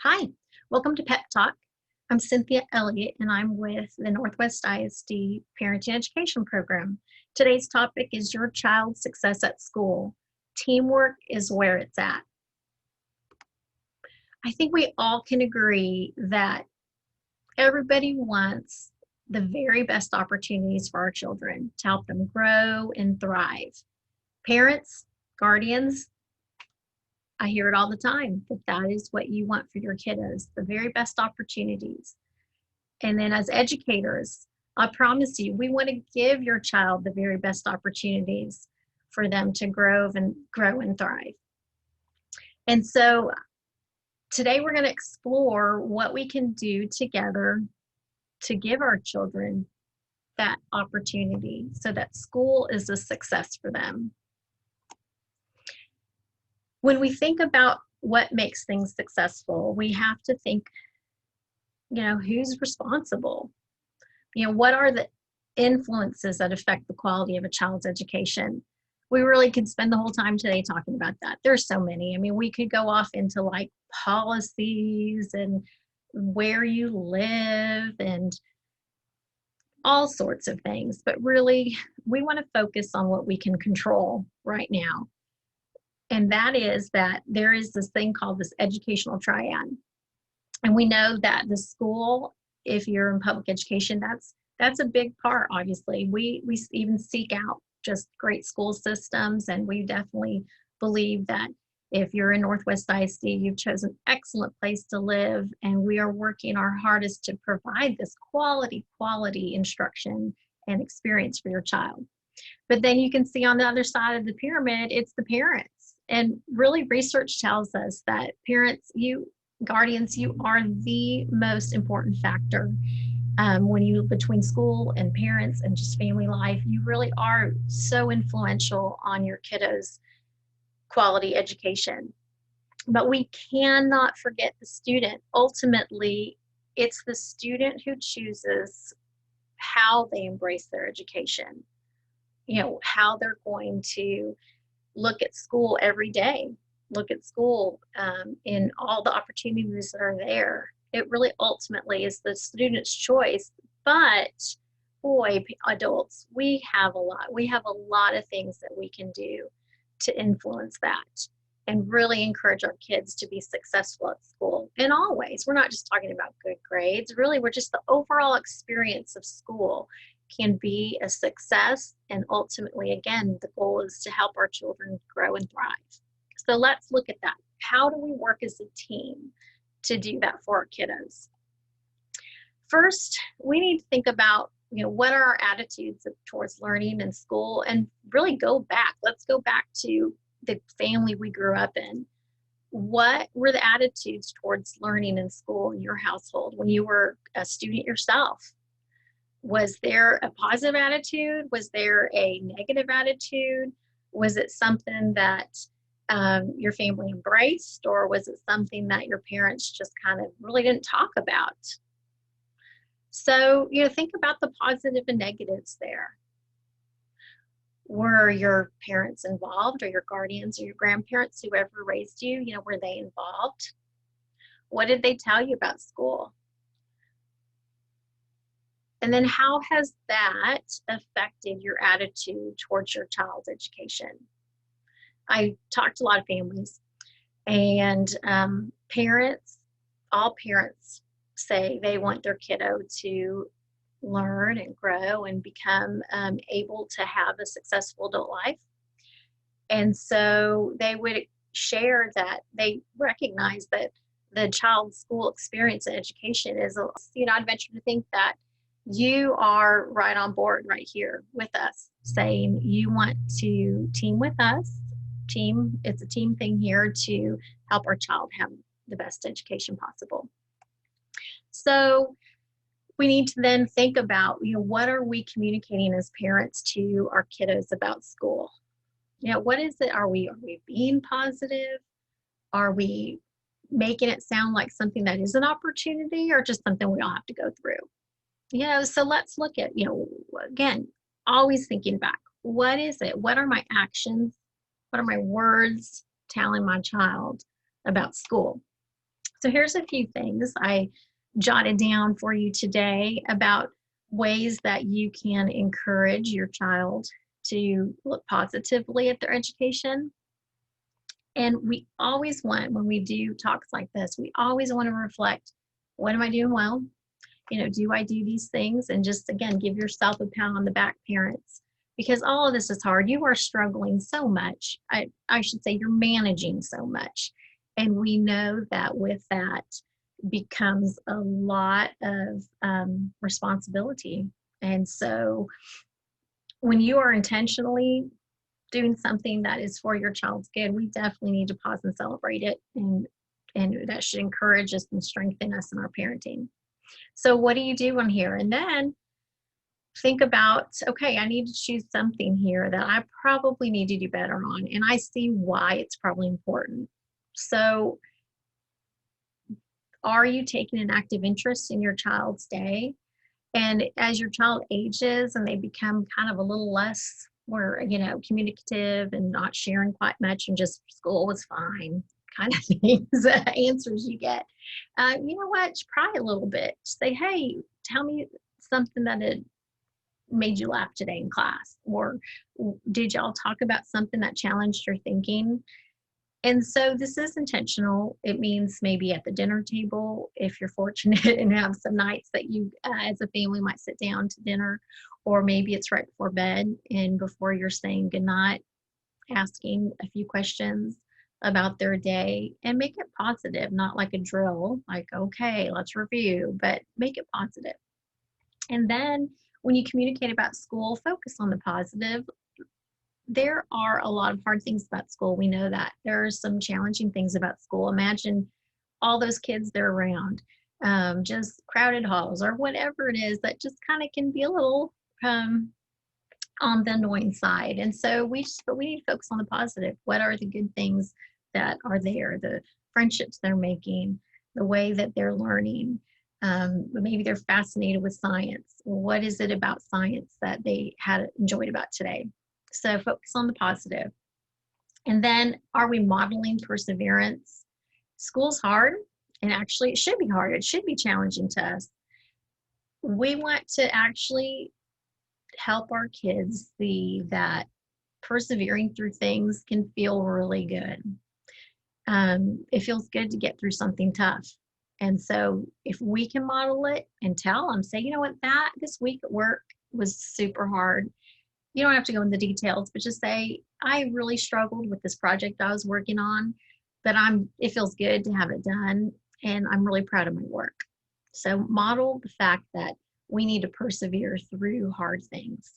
Hi, welcome to Pep Talk. I'm Cynthia Elliott and I'm with the Northwest ISD Parenting Education Program. Today's topic is your child's success at school. Teamwork is where it's at. I think we all can agree that everybody wants the very best opportunities for our children to help them grow and thrive. Parents, guardians, I hear it all the time that is what you want for your kiddos, the very best opportunities. And then as educators, I promise you, we want to give your child the very best opportunities for them to grow and thrive. And so today we're going to explore what we can do together to give our children that opportunity so that school is a success for them. When we think about what makes things successful, we have to think, who's responsible? What are the influences that affect the quality of a child's education? We really could spend the whole time today talking about that. There's so many. I mean, we could go off into like policies and where you live and all sorts of things. But really, we want to focus on what we can control right now. And that is that there is this thing called this educational triad. And we know that the school, if you're in public education, that's a big part, obviously. We even seek out just great school systems, and we definitely believe that if you're in Northwest ISD, you've chosen an excellent place to live, and we are working our hardest to provide this quality instruction and experience for your child. But then you can see on the other side of the pyramid, it's the parents. And really, research tells us that parents, guardians, you are the most important factor between school and parents and just family life. You really are so influential on your kiddos' quality education. But we cannot forget the student. Ultimately, it's the student who chooses how they embrace their education, how they're going to look at school every day, look at school in all the opportunities that are there. It really ultimately is the student's choice. But boy, adults, we have a lot of things that we can do to influence that and really encourage our kids to be successful at school in all ways. We're not just talking about good grades. Really, we're just the overall experience of school can be a success. And ultimately, again, the goal is to help our children grow and thrive. So let's look at that. How do we work as a team to do that for our kiddos? First, we need to think about, what are our attitudes towards learning in school, and really go back. Let's go back to the family we grew up in. What were the attitudes towards learning in school in your household when you were a student yourself? Was there a positive attitude? Was there a negative attitude? Was it something that your family embraced, or was it something that your parents just kind of really didn't talk about? So, think about the positive and negatives there. Were your parents involved, or your guardians or your grandparents, whoever raised you, were they involved? What did they tell you about school? And then how has that affected your attitude towards your child's education? I talked to a lot of families, and all parents say they want their kiddo to learn and grow and become able to have a successful adult life. And so they would share that they recognize that the child's school experience and education is, I'd venture to think that you are right on board right here with us, saying you want to team with us. It's a team thing here to help our child have the best education possible. So we need to then think about, what are we communicating as parents to our kiddos about school? What is it? Are we being positive? Are we making it sound like something that is an opportunity, or just something we all have to go through? So let's look at, again, always thinking back. What is it? What are my actions? What are my words telling my child about school? So here's a few things I jotted down for you today about ways that you can encourage your child to look positively at their education. And we always want, when we do talks like this, we always want to reflect, what am I doing well? Do I do these things? And just, again, give yourself a pat on the back, parents, because all of this is hard. You are struggling so much. I should say you're managing so much. And we know that with that becomes a lot of responsibility. And so when you are intentionally doing something that is for your child's good, we definitely need to pause and celebrate it. And that should encourage us and strengthen us in our parenting. So what do you do on here? And then think about, okay, I need to choose something here that I probably need to do better on. And I see why it's probably important. So are you taking an active interest in your child's day? And as your child ages and they become kind of a little less more, communicative and not sharing quite much and just school was fine kind of things, answers you get, you know what, try a little bit. Say, hey, tell me something that had made you laugh today in class, or did y'all talk about something that challenged your thinking? And so this is intentional. It means maybe at the dinner table, if you're fortunate and have some nights that you as a family might sit down to dinner, or maybe it's right before bed and before you're saying goodnight, asking a few questions about their day, and make it positive, not like a drill, like, okay, let's review, but make it positive. And then when you communicate about school, focus on the positive. There are a lot of hard things about school. We know that. There are some challenging things about school. Imagine all those kids they're around, just crowded halls or whatever it is that just kind of can be a little on the annoying side. And so we need to focus on the positive. What are the good things that are there? The friendships they're making, the way that they're learning. Maybe they're fascinated with science. What is it about science that they had enjoyed about today? So focus on the positive. And then, are we modeling perseverance? School's hard, and actually it should be hard. It should be challenging to us. We want to actually help our kids see that persevering through things can feel really good. It feels good to get through something tough. And so if we can model it and tell them, say, you know what, that this week at work was super hard. You don't have to go into the details, but just say, I really struggled with this project I was working on, but it feels good to have it done, and I'm really proud of my work. So model the fact that we need to persevere through hard things.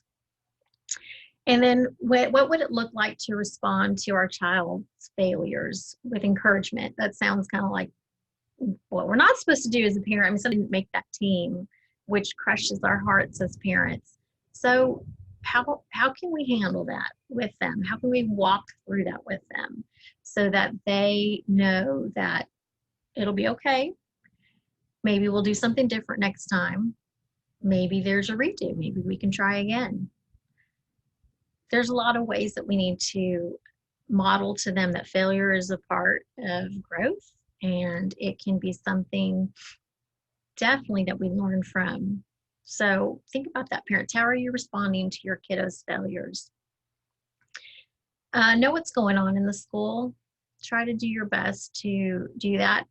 And then what would it look like to respond to our child's failures with encouragement? That sounds kind of like what we're not supposed to do as a parent. I mean, something to make that team, which crushes our hearts as parents. So how can we handle that with them? How can we walk through that with them so that they know that it'll be okay? Maybe we'll do something different next time. Maybe there's a redo. Maybe we can try again. There's a lot of ways that we need to model to them that failure is a part of growth, and it can be something definitely that we learn from. So think about that, parents. How are you responding to your kiddos' failures? Know what's going on in the school. Try to do your best to do that.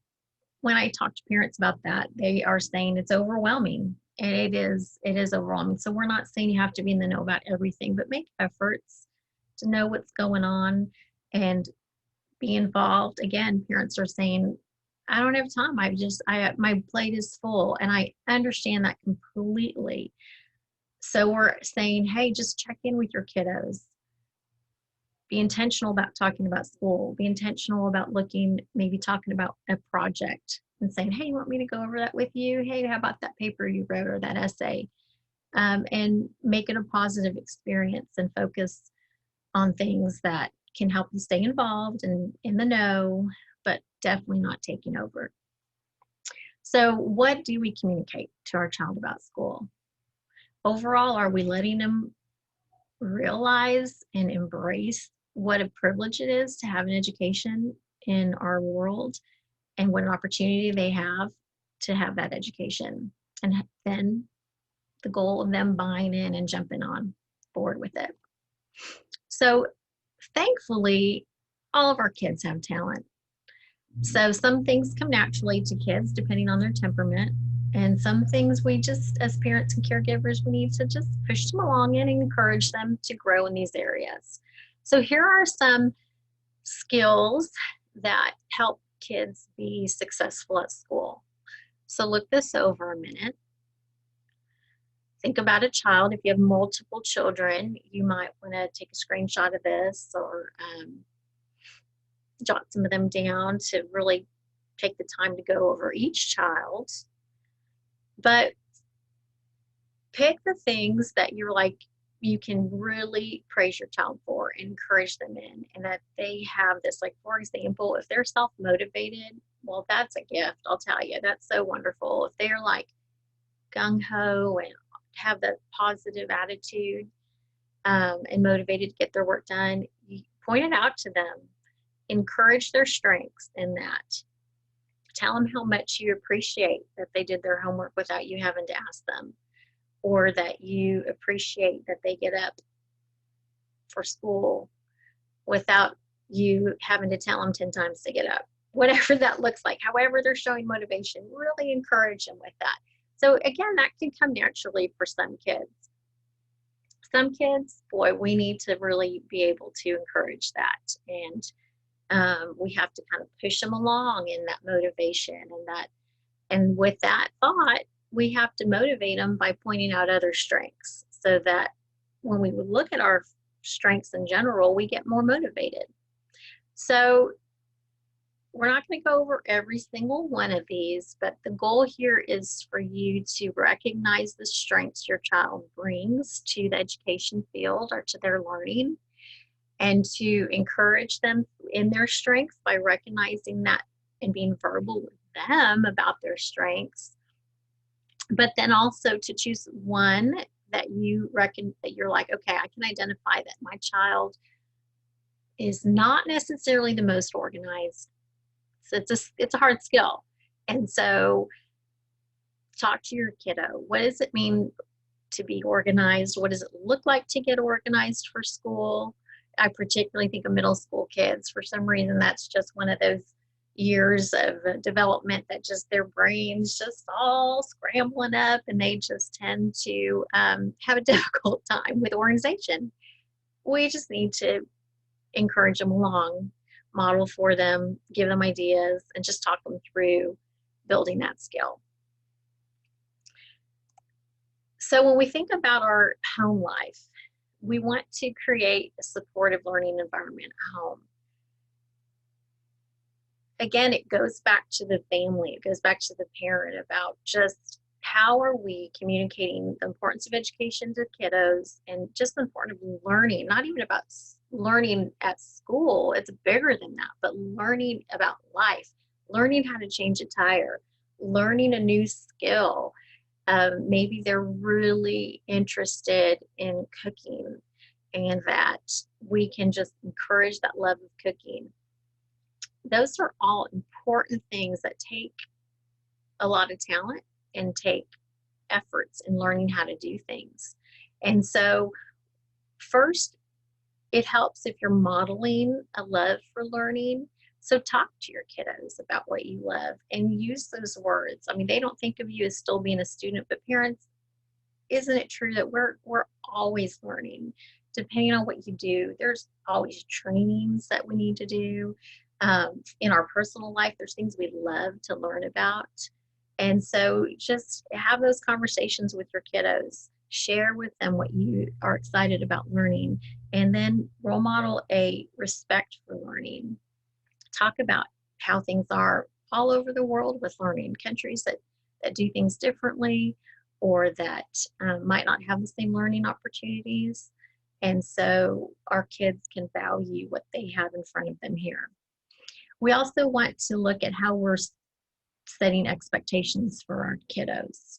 When I talk to parents about that, they are saying it's overwhelming, and it is overwhelming. So we're not saying you have to be in the know about everything, but make efforts to know what's going on and be involved. Again, parents are saying, I don't have time. My plate is full, and I understand that completely. So we're saying, hey, just check in with your kiddos. Be intentional about talking about school. Be intentional about maybe talking about a project and saying, hey, you want me to go over that with you? Hey, how about that paper you wrote or that essay? And make it a positive experience and focus on things that can help you stay involved and in the know, but definitely not taking over. So what do we communicate to our child about school? Overall, are we letting them realize and embrace what a privilege it is to have an education in our world, and what an opportunity they have to have that education. And then the goal of them buying in and jumping on board with it. So thankfully, all of our kids have talent. So some things come naturally to kids depending on their temperament. And some things we just, as parents and caregivers, we need to just push them along and encourage them to grow in these areas. So here are some skills that help kids be successful at school. So look this over a minute. Think about a child. If you have multiple children, you might want to take a screenshot of this or jot some of them down to really take the time to go over each child. But pick the things that you're like, you can really praise your child for, encourage them in, and that they have this, like, for example, if they're self-motivated, well, that's a gift, I'll tell you. That's so wonderful. If they're like gung-ho and have that positive attitude and motivated to get their work done, you point it out to them. Encourage their strengths in that. Tell them how much you appreciate that they did their homework without you having to ask them, or that you appreciate that they get up for school without you having to tell them 10 times to get up. Whatever that looks like, however they're showing motivation, really encourage them with that. So again, that can come naturally for some kids. Some kids, boy, we need to really be able to encourage that. And we have to kind of push them along in that motivation and with that thought, we have to motivate them by pointing out other strengths so that when we look at our strengths in general, we get more motivated. So we're not going to go over every single one of these, but the goal here is for you to recognize the strengths your child brings to the education field or to their learning, and to encourage them in their strengths by recognizing that and being verbal with them about their strengths. But then also to choose one that you reckon that you're like, okay, I can identify that my child is not necessarily the most organized. So it's a hard skill. And so talk to your kiddo. What does it mean to be organized? What does it look like to get organized for school? I particularly think of middle school kids. For some reason, that's just one of those years of development that just their brains just all scrambling up, and they just tend to have a difficult time with organization. We just need to encourage them along, model for them, give them ideas, and just talk them through building that skill. So when we think about our home life, we want to create a supportive learning environment at home. Again, it goes back to the family, it goes back to the parent about just how are we communicating the importance of education to kiddos and just the importance of learning, not even about learning at school, it's bigger than that, but learning about life, learning how to change a tire, learning a new skill. Maybe they're really interested in cooking, and that we can just encourage that love of cooking. Those are all important things that take a lot of talent and take efforts in learning how to do things. And so first, it helps if you're modeling a love for learning. So talk to your kiddos about what you love and use those words. I mean, they don't think of you as still being a student, but parents, isn't it true that we're always learning? Depending on what you do, there's always trainings that we need to do. In our personal life, there's things we love to learn about. And so just have those conversations with your kiddos. Share with them what you are excited about learning, and then role model a respect for learning. Talk about how things are all over the world with learning, countries that do things differently or that might not have the same learning opportunities. And so our kids can value what they have in front of them here. We also want to look at how we're setting expectations for our kiddos,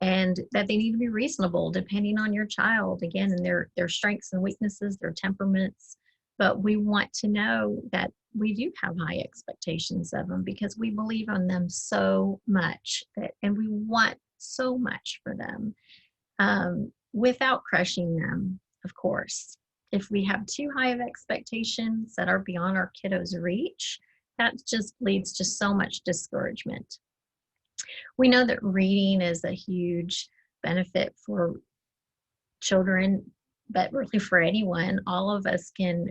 and that they need to be reasonable depending on your child, again, and their strengths and weaknesses, their temperaments, but we want to know that we do have high expectations of them because we believe in them so much and we want so much for them, without crushing them, of course. If we have too high of expectations that are beyond our kiddos' reach, that just leads to so much discouragement. We know that reading is a huge benefit for children, but really for anyone. All of us can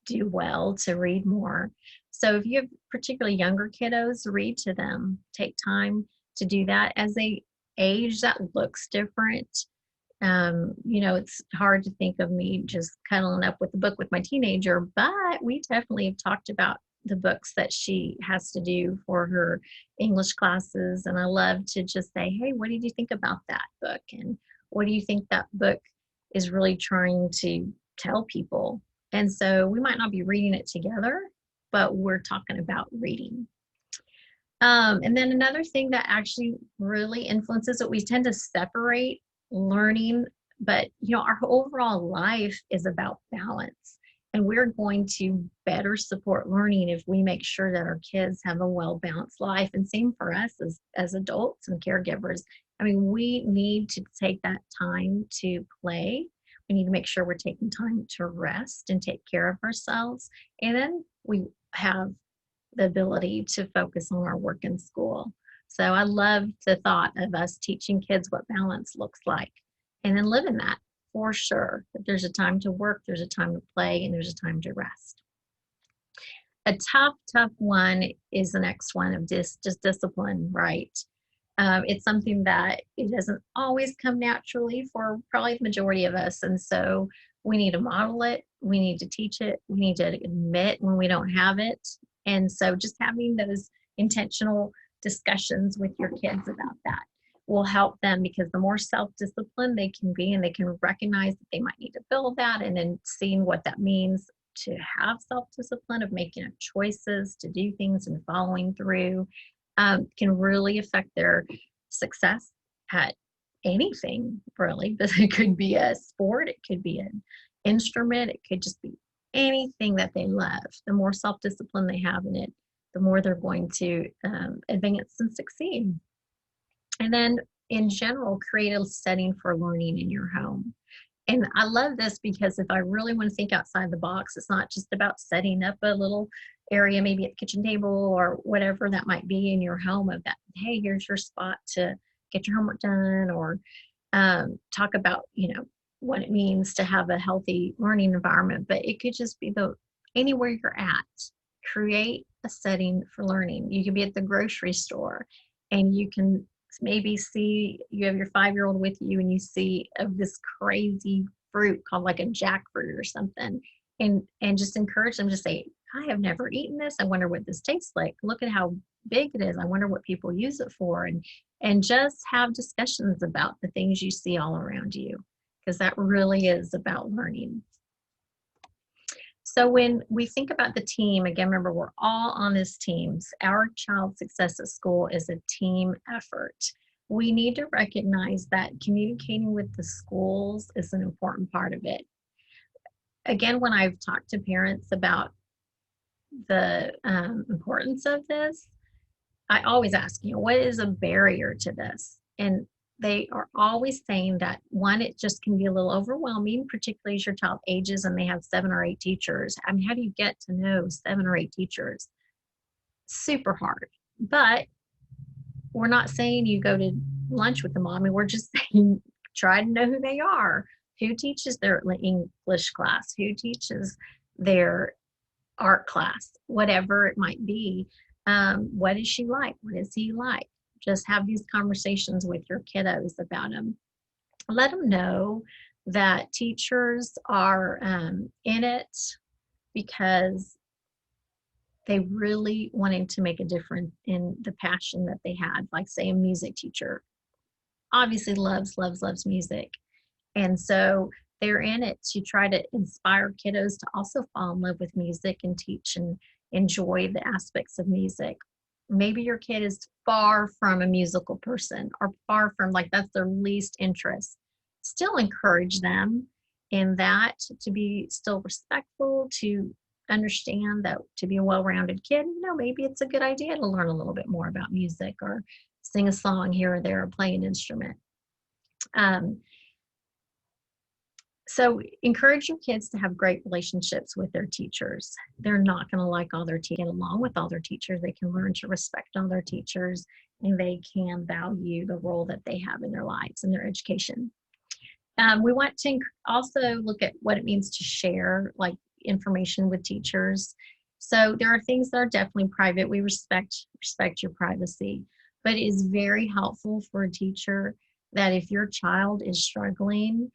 do well to read more. So if you have particularly younger kiddos, read to them. Take time to do that. As they age, that looks different. It's hard to think of me just cuddling up with a book with my teenager, but we definitely have talked about the books that she has to do for her English classes. And I love to just say, hey, what did you think about that book? And what do you think that book is really trying to tell people? And so we might not be reading it together, but we're talking about reading. And then another thing that actually really influences it, we tend to separate learning, but our overall life is about balance. And we're going to better support learning if we make sure that our kids have a well-balanced life. And same for us as adults and caregivers. I mean, we need to take that time to play. We need to make sure we're taking time to rest and take care of ourselves. And then we have the ability to focus on our work and school. So I love the thought of us teaching kids what balance looks like and then living that for sure. That there's a time to work, there's a time to play, and there's a time to rest. A tough one is the next one of just discipline, right? It's something that it doesn't always come naturally for probably the majority of us. And so we need to model it. We need to teach it. We need to admit when we don't have it. And so just having those intentional discussions with your kids about that will help them, because the more self-disciplined they can be and they can recognize that they might need to build that, and then seeing what that means to have self-discipline of making choices to do things and following through, can really affect their success at anything, really. But it could be a sport, it could be an instrument, it could just be anything that they love. The more self-discipline they have in it, the more they're going to advance and succeed. And then in general, create a setting for learning in your home. And I love this because if I really want to think outside the box, it's not just about setting up a little area, maybe at the kitchen table or whatever that might be in your home, of that, hey, here's your spot to get your homework done, or talk about, what it means to have a healthy learning environment. But it could just be anywhere you're at, create a setting for learning. You can be at the grocery store and you can maybe see, you have your 5-year-old with you and you see of this crazy fruit called like a jackfruit or something, and just encourage them to say, I have never eaten this. I wonder what this tastes like. Look at how big it is. I wonder what people use it for. And just have discussions about the things you see all around you, because that really is about learning. So when we think about the team, again, remember, we're all on this team. Our child's success at school is a team effort. We need to recognize that communicating with the schools is an important part of it. Again, when I've talked to parents about the importance of this, I always ask, what is a barrier to this? And they are always saying that, one, it just can be a little overwhelming, particularly as your child ages and they have 7 or 8 teachers. I mean, how do you get to know 7 or 8 teachers? Super hard. But we're not saying you go to lunch with them all. I mean, we're just saying try to know who they are. Who teaches their English class? Who teaches their art class? Whatever it might be. What is she like? What is he like? Just have these conversations with your kiddos about them. Let them know that teachers are in it because they really wanting to make a difference in the passion that they had. Like, say, a music teacher obviously loves music. And so they're in it to try to inspire kiddos to also fall in love with music and teach and enjoy the aspects of music. Maybe your kid is far from a musical person, or far from, like, that's their least interest. Still encourage them in that to be still respectful, to understand that to be a well-rounded kid, maybe it's a good idea to learn a little bit more about music or sing a song here or there or play an instrument. So encourage your kids to have great relationships with their teachers. They're not going to like all their teachers, get along with all their teachers. They can learn to respect all their teachers, and they can value the role that they have in their lives and their education. We want to also look at what it means to share information with teachers. So there are things that are definitely private. We respect your privacy, but it is very helpful for a teacher that if your child is struggling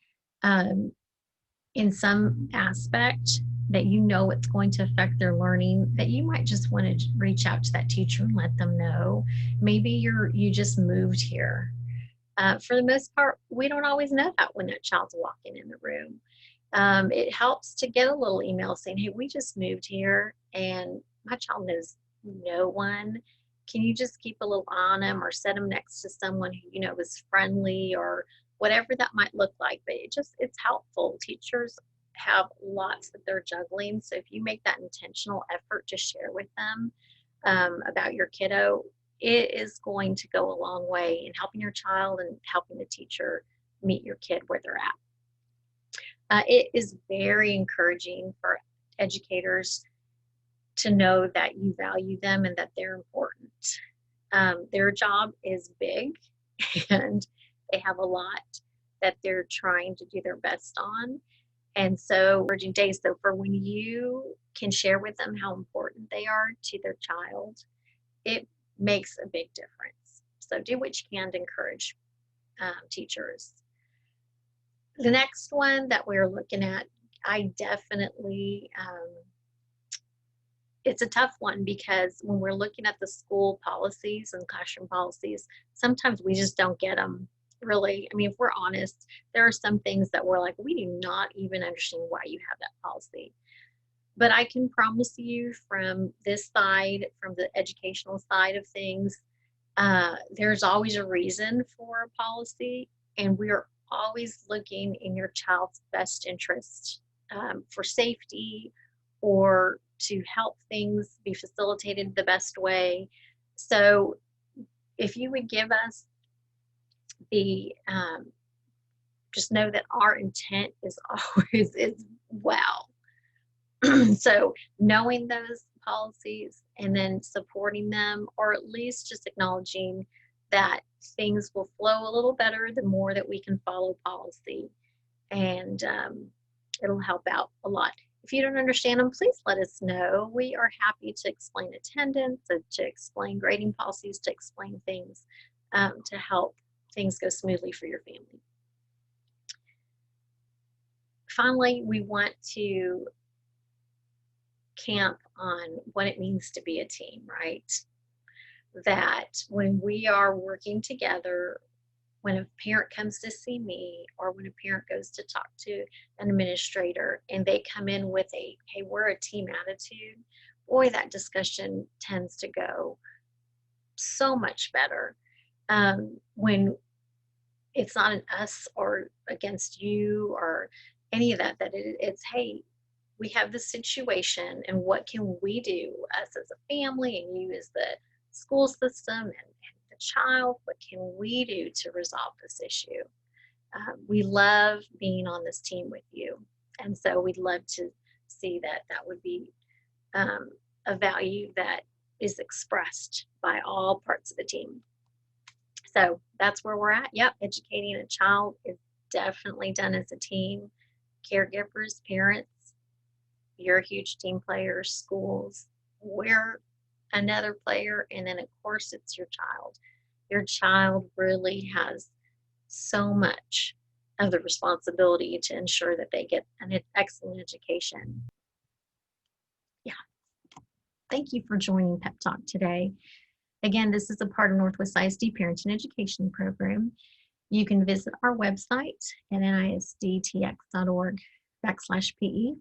in some aspect that it's going to affect their learning, that you might just want to reach out to that teacher and let them know. Maybe you just moved here. For the most part, we don't always know that when that child's walking in the room. It helps to get a little email saying, hey, we just moved here and my child knows no one. Can you just keep a little eye on them or set them next to someone who, is friendly or whatever that might look like. But it's helpful. Teachers have lots that they're juggling. So if you make that intentional effort to share with them about your kiddo, it is going to go a long way in helping your child and helping the teacher meet your kid where they're at. It is very encouraging for educators to know that you value them and that they're important. Their job is big and they have a lot that they're trying to do their best on. And so encouraging days, so for when you can share with them how important they are to their child, it makes a big difference. So do what you can to encourage teachers. The next one that we're looking at, I definitely, it's a tough one because when we're looking at the school policies and classroom policies, sometimes we just don't get them really. I mean, if we're honest, there are some things that we're like, we do not even understand why you have that policy. But I can promise you from this side, from the educational side of things, there's always a reason for a policy, and we're always looking in your child's best interest for safety or to help things be facilitated the best way. So if you would give us the, just know that our intent is always is well. So knowing those policies and then supporting them, or at least just acknowledging that things will flow a little better the more that we can follow policy, and it'll help out a lot. If you don't understand them, please let us know. We are happy to explain attendance, to explain grading policies, to explain things to help things go smoothly for your family. Finally, we want to camp on what it means to be a team, right? That when we are working together, when a parent comes to see me or when a parent goes to talk to an administrator and they come in with a, hey, we're a team attitude, boy, that discussion tends to go so much better. When it's not an us or against you or any of that, it's, hey, we have this situation and what can we do, us as a family and you as the school system and the child, what can we do to resolve this issue? We love being on this team with you. And so we'd love to see that would be a value that is expressed by all parts of the team. So that's where we're at. Yep, educating a child is definitely done as a team. Caregivers, parents, you're a huge team player, schools, we're another player, and then of course it's your child. Your child really has so much of the responsibility to ensure that they get an excellent education. Yeah. Thank you for joining Pep Talk today. Again, this is a part of Northwest ISD Parenting Education Program. You can visit our website at nisdtx.org/PE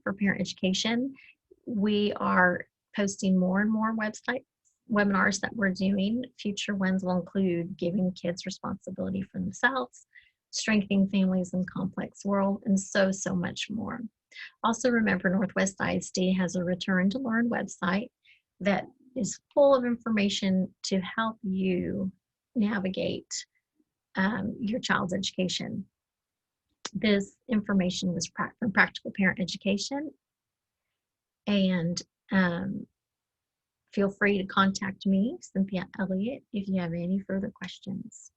for parent education. We are posting more and more webinars that we're doing. Future ones will include giving kids responsibility for themselves, Strengthening Families in Complex World, and so, so much more. Also remember, Northwest ISD has a Return to Learn website that is full of information to help you navigate your child's education. This information was from Practical Parent Education, and feel free to contact me, Cynthia Elliott, if you have any further questions.